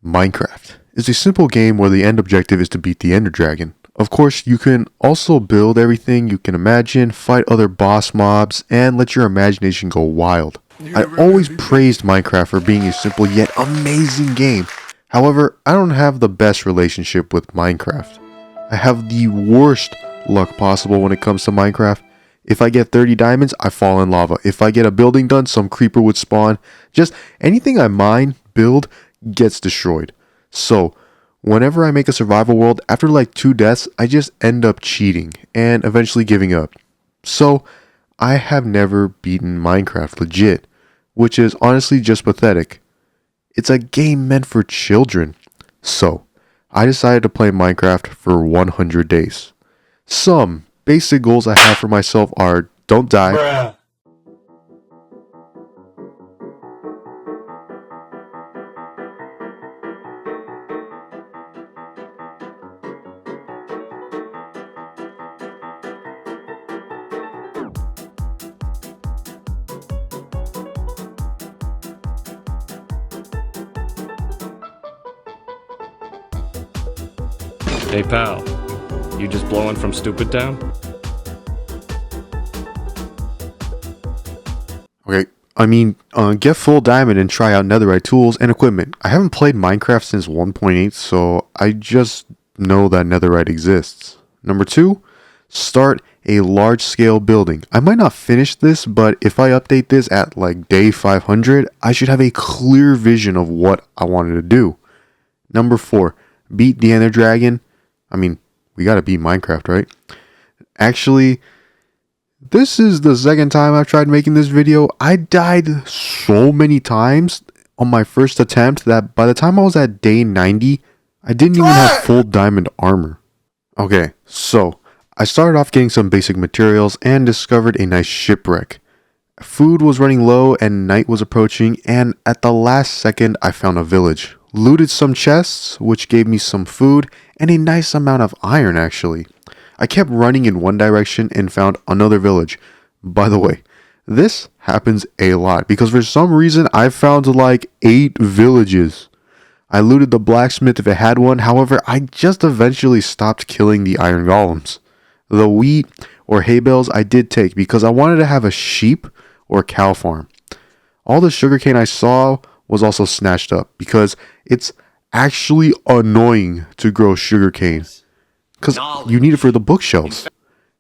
Minecraft is a simple game where the end objective is to beat the Ender Dragon. Of course, you can also build everything you can imagine, fight other boss mobs, and let your imagination go wild. I always praised Minecraft for being a simple yet amazing game. However, I don't have the best relationship with Minecraft. I have the worst luck possible when it comes to Minecraft. If I get 30 diamonds, I fall in lava. If I get a building done, some creeper would spawn. Just anything I mine, build, gets destroyed. So, whenever I make a survival world, after like 2 deaths, I just end up cheating and eventually giving up. So, I have never beaten Minecraft legit, which is honestly just pathetic. It's a game meant for children. So, I decided to play Minecraft for 100 days. Some basic goals I have for myself are don't die. Bruh. Hey pal, you just blowing from Stupid Town? Okay, get full diamond and try out netherite tools and equipment. I haven't played Minecraft since 1.8, so I just know that netherite exists. Number 2, start a large scale building. I might not finish this, but if I update this at like day 500, I should have a clear vision of what I wanted to do. Number 4, beat the Ender Dragon. We gotta beat Minecraft, right? Actually, this is the second time I've tried making this video. I died so many times on my first attempt that by the time I was at day 90, I didn't even have full diamond armor. Okay, so I started off getting some basic materials and discovered a nice shipwreck. Food was running low and night was approaching, and at the last second I found a village. Looted some chests, which gave me some food and a nice amount of iron actually. I kept running in one direction and found another village. By the way, this happens a lot because for some reason I found like 8 villages. I looted the blacksmith if it had one, however I just eventually stopped killing the iron golems. The wheat or hay bales I did take because I wanted to have a sheep or cow farm. All the sugarcane I saw was also snatched up because it's actually annoying to grow sugarcane because you need it for the bookshelves.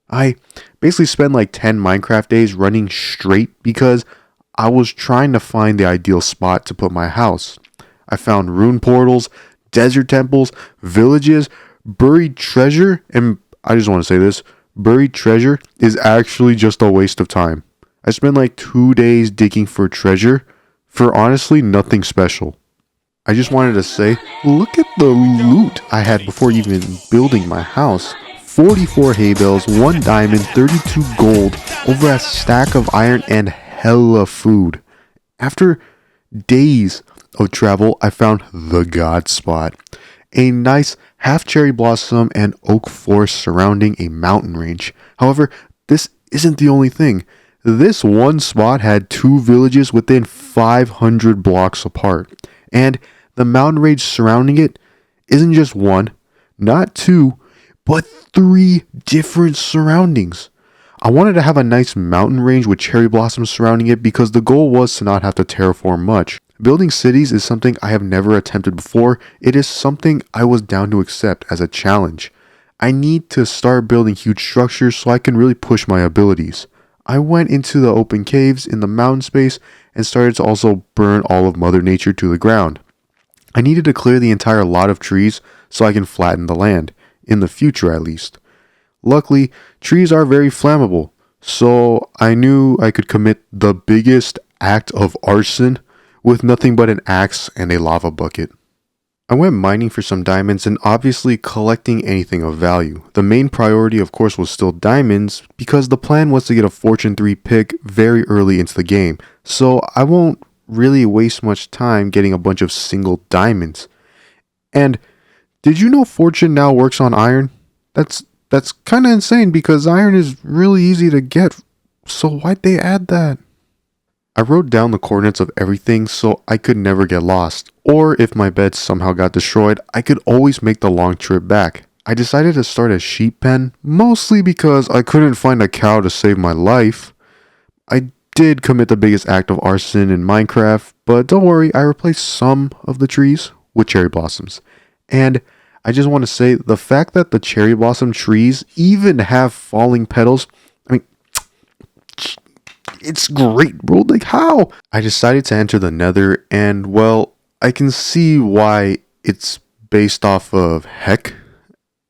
I basically spent like 10 Minecraft days running straight because I was trying to find the ideal spot to put my house. I found rune portals, desert temples, villages, buried treasure, and I just want to say this, buried treasure is actually just a waste of time. I spent like 2 days digging for treasure for honestly nothing special. I just wanted to say, look at the loot I had before even building my house. 44 hay bales, 1 diamond, 32 gold, over a stack of iron, and hella food. After days of travel, I found the God spot. A nice half cherry blossom and oak forest surrounding a mountain range. However, this isn't the only thing. This one spot had 2 villages within 500 blocks apart. And the mountain range surrounding it isn't just 1, not 2, but 3 different surroundings. I wanted to have a nice mountain range with cherry blossoms surrounding it because the goal was to not have to terraform much. Building cities is something I have never attempted before. It is something I was down to accept as a challenge. I need to start building huge structures so I can really push my abilities. I went into the open caves in the mountain space and started to also burn all of Mother Nature to the ground. I needed to clear the entire lot of trees so I can flatten the land, in the future at least. Luckily, trees are very flammable, so I knew I could commit the biggest act of arson with nothing but an axe and a lava bucket. I went mining for some diamonds and obviously collecting anything of value. The main priority of course was still diamonds because the plan was to get a Fortune 3 pick very early into the game, so I won't really waste much time getting a bunch of single diamonds. And did you know Fortune now works on iron? That's kind of insane because iron is really easy to get, so why'd they add that? I wrote down the coordinates of everything so I could never get lost or if my bed somehow got destroyed, I could always make the long trip back. I decided to start a sheep pen, mostly because I couldn't find a cow to save my life. I did commit the biggest act of arson in Minecraft, but don't worry, I replaced some of the trees with cherry blossoms. And I just want to say the fact that the cherry blossom trees even have falling petals, I mean, it's great, bro. Like, how? I decided to enter the Nether, and well, I can see why it's based off of heck.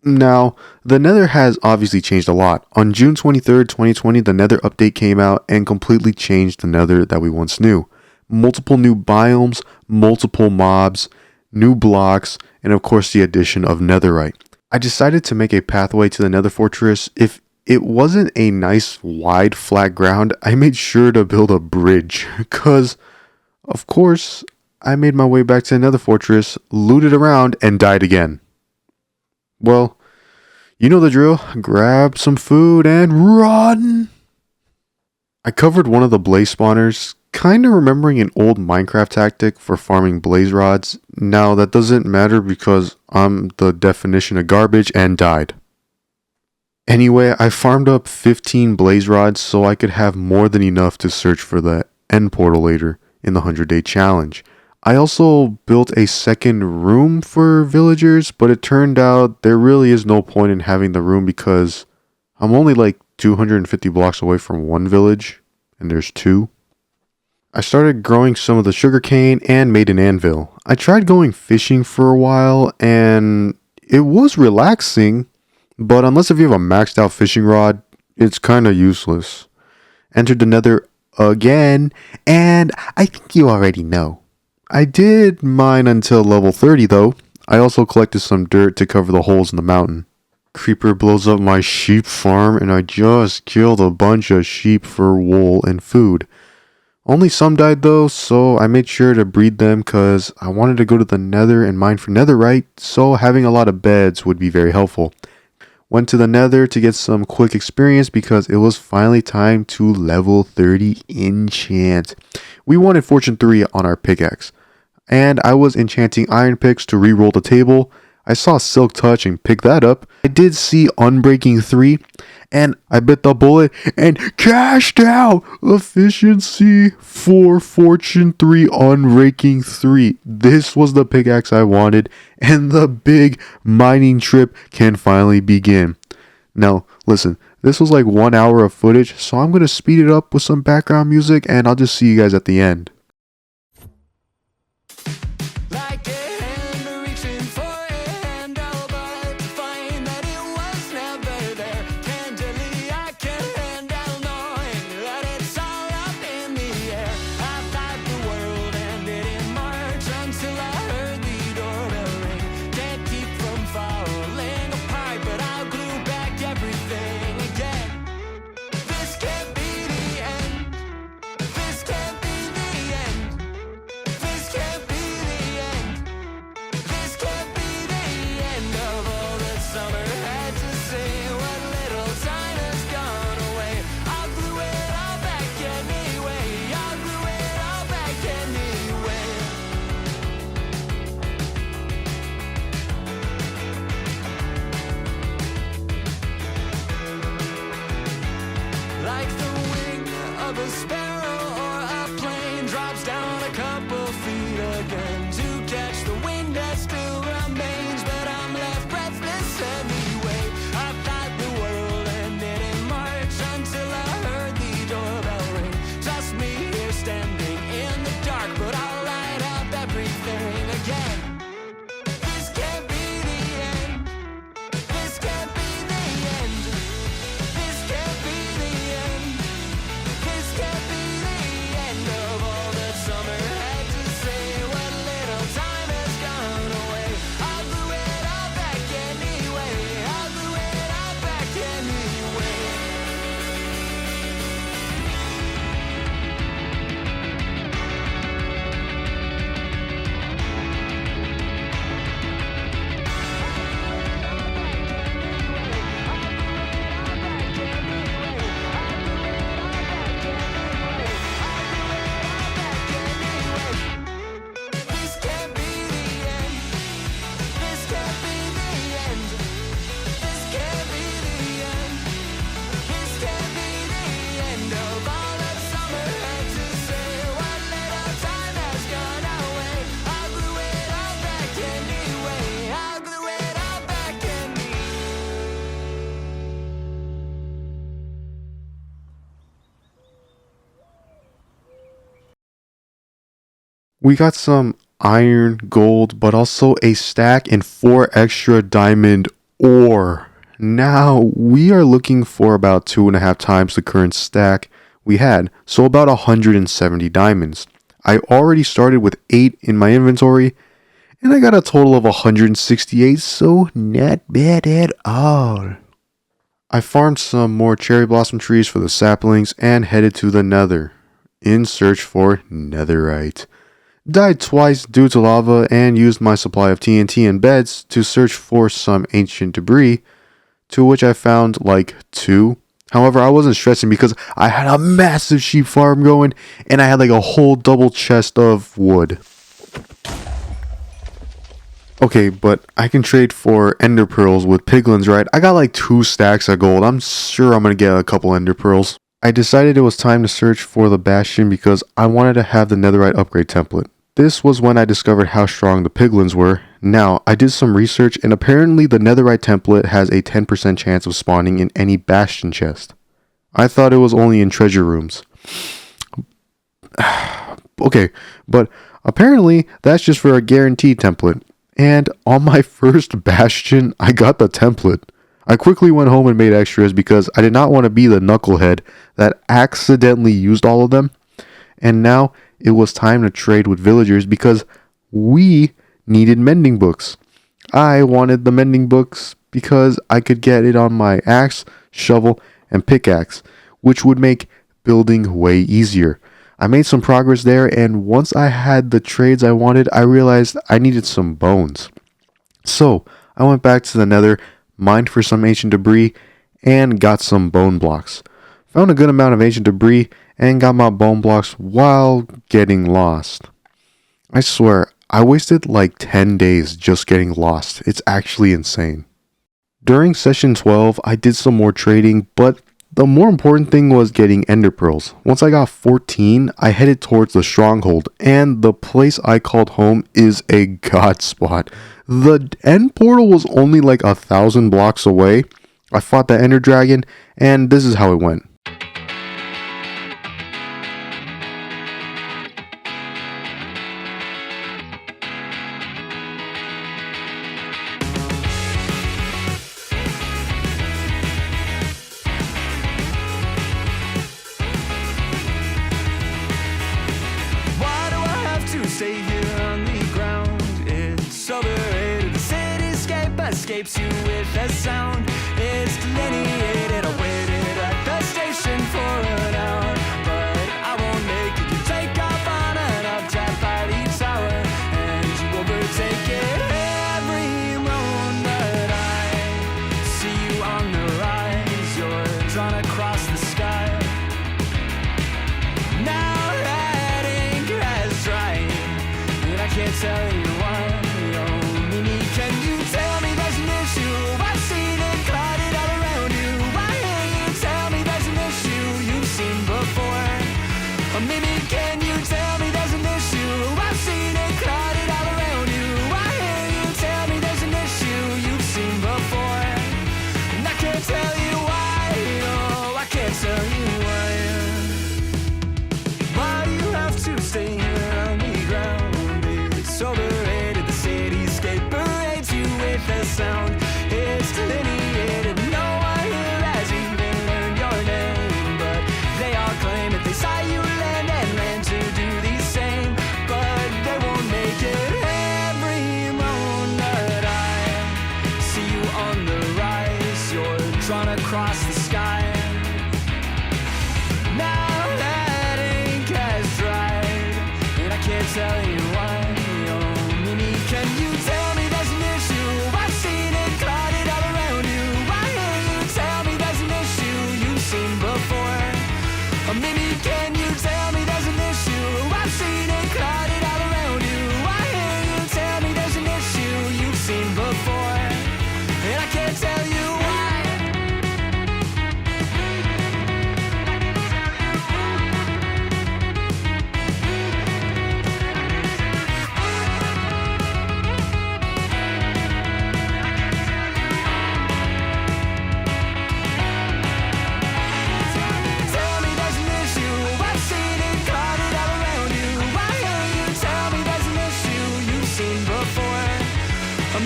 Now, the Nether has obviously changed a lot. On June 23rd, 2020, the Nether update came out and completely changed the Nether that we once knew. Multiple new biomes, multiple mobs, new blocks, and of course the addition of netherite. I decided to make a pathway to the Nether fortress. If it wasn't a nice wide flat ground, I made sure to build a bridge, cause of course I made my way back to the Nether fortress, looted around, and died again. Well, you know the drill. Grab some food and run! I covered one of the blaze spawners, kinda remembering an old Minecraft tactic for farming blaze rods. Now that doesn't matter because I'm the definition of garbage and died. Anyway, I farmed up 15 blaze rods so I could have more than enough to search for the end portal later in the 100-day challenge. I also built a second room for villagers, but it turned out there really is no point in having the room because I'm only like 250 blocks away from one village, and there's two. I started growing some of the sugarcane and made an anvil. I tried going fishing for a while, and it was relaxing, but unless if you have a maxed out fishing rod, it's kinda useless. Entered the Nether again, and I think you already know. I did mine until level 30 though. I also collected some dirt to cover the holes in the mountain. Creeper blows up my sheep farm and I just killed a bunch of sheep for wool and food. Only some died though, so I made sure to breed them cause I wanted to go to the Nether and mine for netherite, so having a lot of beds would be very helpful. Went to the Nether to get some quick experience because it was finally time to level 30 enchant. We wanted Fortune 3 on our pickaxe, and I was enchanting iron picks to re-roll the table. I saw Silk Touch and picked that up. I did see Unbreaking 3, and I bit the bullet and cashed out efficiency for Fortune 3 Unbreaking 3. This was the pickaxe I wanted, and the big mining trip can finally begin. Now, listen, this was like 1 hour of footage, so I'm going to speed it up with some background music, and I'll just see you guys at the end. Like a hand reaching for a handle, but to find that it was never there. Candidly, I can't handle knowing that it's all up in the air. I thought the world ended in March until I heard the doorbell ring. Can't keep from falling apart, but I'll glue back everything again. This can't be the end. This can't be the We got some iron, gold, but also a stack and 4 extra diamond ore. Now we are looking for about 2.5 times the current stack we had, so about 170 diamonds. I already started with 8 in my inventory, and I got a total of 168, so not bad at all. I farmed some more cherry blossom trees for the saplings and headed to the nether, in search for netherite. Died twice due to lava and used my supply of TNT and beds to search for some ancient debris, to which I found like 2. However, I wasn't stressing because I had a massive sheep farm going and I had like a whole double chest of wood. Okay, but I can trade for ender pearls with piglins, right? I got like 2 stacks of gold. I'm sure I'm going to get a couple ender pearls. I decided it was time to search for the bastion because I wanted to have the netherite upgrade template. This was when I discovered how strong the piglins were. Now, I did some research and apparently the netherite template has a 10% chance of spawning in any bastion chest. I thought it was only in treasure rooms. Okay, but apparently that's just for a guaranteed template. And on my first bastion, I got the template. I quickly went home and made extras because I did not want to be the knucklehead that accidentally used all of them. And now it was time to trade with villagers because we needed mending books. I wanted the mending books because I could get it on my axe, shovel, and pickaxe, which would make building way easier. I made some progress there, and once I had the trades I wanted, I realized I needed some bones. So I went back to the nether, mined for some ancient debris, and got some bone blocks. Found a good amount of ancient debris, and got my bone blocks while getting lost. I swear, I wasted like 10 days just getting lost. It's actually insane. During session 12, I did some more trading, but the more important thing was getting ender pearls. Once I got 14, I headed towards the stronghold, and the place I called home is a god spot. The end portal was only like 1,000 blocks away. I fought the ender dragon, and this is how it went. Why do I have to stay here on the ground? It's overrated. The cityscape escapes you with a sound. It's delineated. I waited at the station for an hour, but I won't make it. You take off on an uptap by the tower, and you overtake it every moment. I see you on the rise. You're drawn across the sky. Now that ink has dried, and I can't tell you why. Oh, Mimi, can you tell me there's an issue? I've seen it clouded all around you. Why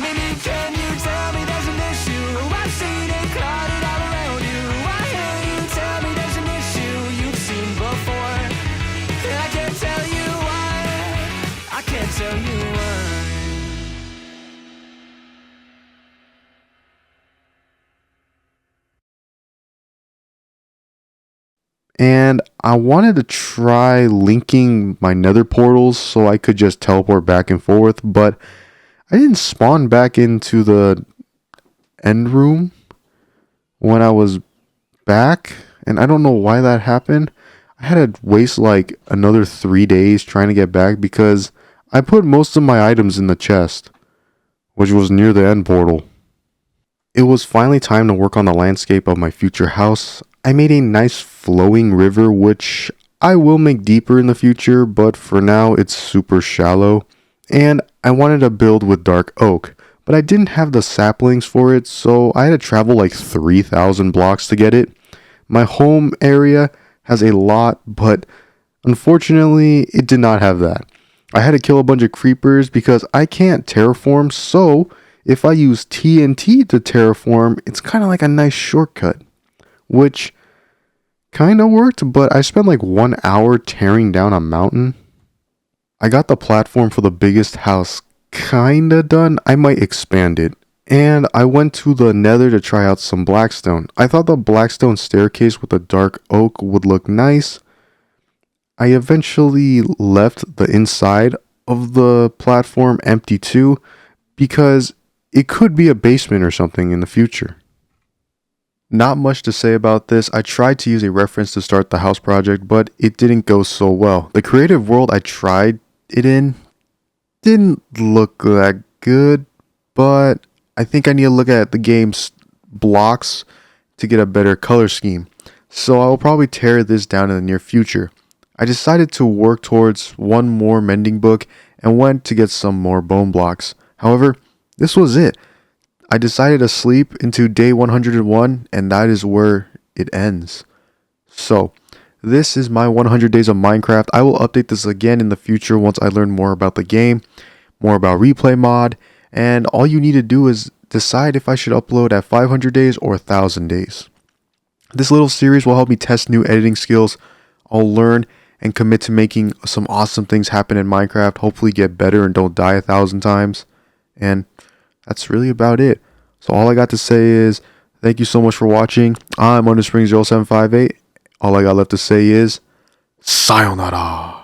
Maybe can you tell me there's an issue? I've seen it crowded all around you. I hear you tell me there's an issue you've seen before. And I can't tell you why. I can't tell you why. And I wanted to try linking my nether portals so I could just teleport back and forth, but I didn't spawn back into the end room when I was back, and I don't know why that happened. I had to waste like another 3 days trying to get back because I put most of my items in the chest, which was near the end portal. It was finally time to work on the landscape of my future house. I made a nice flowing river, which I will make deeper in the future, but for now it's super shallow. And I wanted to build with dark oak, but I didn't have the saplings for it, so I had to travel like 3,000 blocks to get it. My home area has a lot, but unfortunately it did not have that. I had to kill a bunch of creepers because I can't terraform, so if I use TNT to terraform, it's kind of like a nice shortcut, which kind of worked, but I spent like 1 hour tearing down a mountain. I got the platform for the biggest house kinda done. I might expand it. And I went to the nether to try out some blackstone. I thought the blackstone staircase with the dark oak would look nice. I eventually left the inside of the platform empty too, because it could be a basement or something in the future. Not much to say about this. I tried to use a reference to start the house project, but it didn't go so well. The creative world I tried it in didn't look that good, but I think I need to look at the game's blocks to get a better color scheme. So I will probably tear this down in the near future. I decided to work towards one more mending book and went to get some more bone blocks. However, this was it. I decided to sleep into day 101, and that is where it ends. So, this is my 100 days of Minecraft. I will update this again in the future once I learn more about the game, more about replay mod, and all you need to do is decide if I should upload at 500 days or 1,000 days. This little series will help me test new editing skills. I'll learn and commit to making some awesome things happen in Minecraft, hopefully get better and don't die 1,000 times. And that's really about it. So all I got to say is thank you so much for watching. I'm Underspring0758. All I got left to say is sayonara.